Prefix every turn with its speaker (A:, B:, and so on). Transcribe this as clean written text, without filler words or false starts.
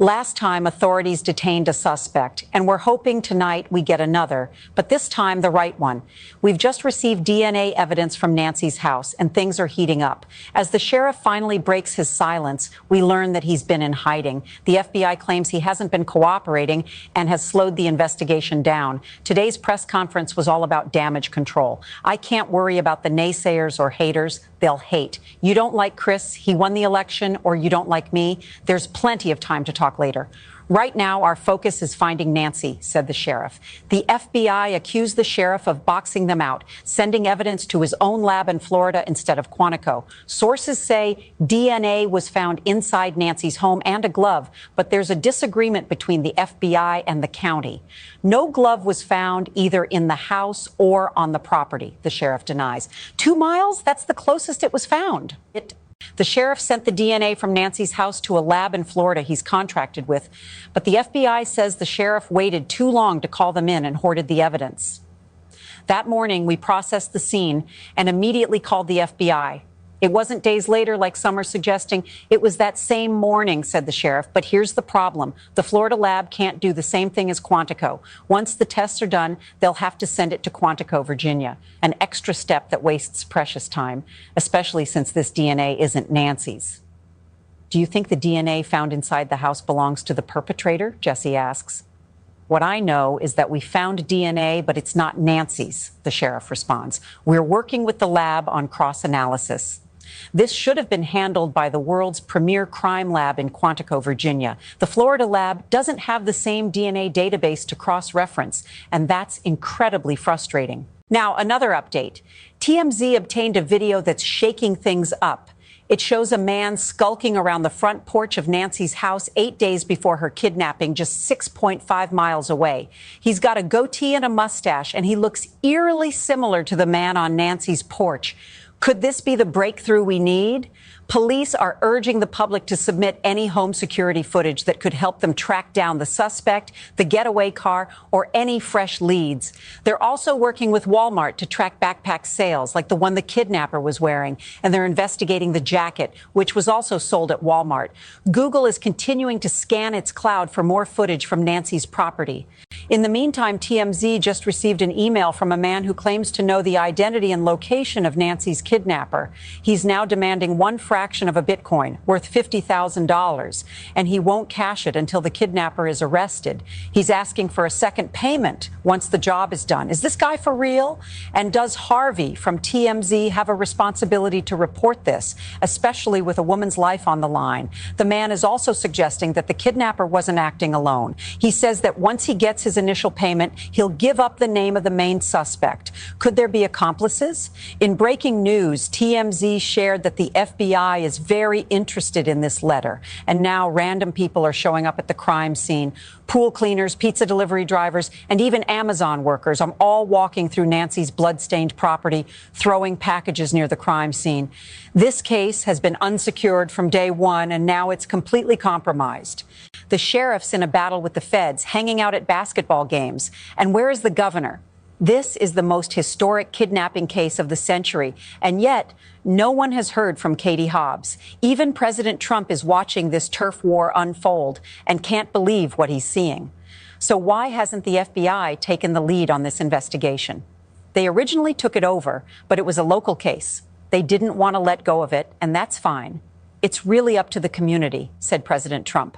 A: Last time, authorities detained a suspect, and we're hoping tonight we get another, but this time the right one. We've just received DNA evidence from Nancy's house, and things are heating up. As the sheriff finally breaks his silence, we learn that he's been in hiding. The FBI claims he hasn't been cooperating and has slowed the investigation down. Today's press conference was all about damage control. I can't worry about the naysayers or haters. They'll hate. You don't like Chris, he won the election, or you don't like me. There's plenty of time to talk later. Right now, our focus is finding Nancy, said the sheriff. The FBI accused the sheriff of boxing them out, sending evidence to his own lab in Florida instead of Quantico. Sources say DNA was found inside Nancy's home and a glove, but there's a disagreement between the FBI and the county. No glove was found either in the house or on the property, the sheriff denies. 2 miles? That's the closest it was found. The sheriff sent the DNA from Nancy's house to a lab in Florida he's contracted with, but the FBI says the sheriff waited too long to call them in and hoarded the evidence. That morning, we processed the scene and immediately called the FBI. It wasn't days later, like some are suggesting. It was that same morning, said the sheriff. But here's the problem. The Florida lab can't do the same thing as Quantico. Once the tests are done, they'll have to send it to Quantico, Virginia, an extra step that wastes precious time, especially since this DNA isn't Nancy's. Do you think the DNA found inside the house belongs to the perpetrator? Jesse asks. What I know is that we found DNA, but it's not Nancy's, the sheriff responds. We're working with the lab on cross-analysis. This should have been handled by the world's premier crime lab in Quantico, Virginia. The Florida lab doesn't have the same DNA database to cross-reference, and that's incredibly frustrating. Now, another update. TMZ obtained a video that's shaking things up. It shows a man skulking around the front porch of Nancy's house 8 days before her kidnapping, just 6.5 miles away. He's got a goatee and a mustache, and he looks eerily similar to the man on Nancy's porch. Could this be the breakthrough we need? Police are urging the public to submit any home security footage that could help them track down the suspect, the getaway car, or any fresh leads. They're also working with Walmart to track backpack sales, like the one the kidnapper was wearing, and they're investigating the jacket, which was also sold at Walmart. Google is continuing to scan its cloud for more footage from Nancy's property. In the meantime, TMZ just received an email from a man who claims to know the identity and location of Nancy's kidnapper. He's now demanding one fraction of a Bitcoin worth $50,000, and he won't cash it until the kidnapper is arrested. He's asking for a second payment once the job is done. Is this guy for real? And does Harvey from TMZ have a responsibility to report this, especially with a woman's life on the line? The man is also suggesting that the kidnapper wasn't acting alone. He says that once he gets his initial payment, he'll give up the name of the main suspect. Could there be accomplices? In breaking news, TMZ shared that the FBI is very interested in this letter. And now random people are showing up at the crime scene. Pool cleaners, pizza delivery drivers, and even Amazon workers are all walking through Nancy's bloodstained property, throwing packages near the crime scene. This case has been unsecured from day one, and now it's completely compromised. The sheriff's in a battle with the feds, hanging out at basketball games. And where is the governor? This is the most historic kidnapping case of the century, and yet no one has heard from Katie Hobbs. Even President Trump is watching this turf war unfold and can't believe what he's seeing. So why hasn't the FBI taken the lead on this investigation? They originally took it over, but it was a local case. They didn't want to let go of it, and that's fine. It's really up to the community, said President Trump.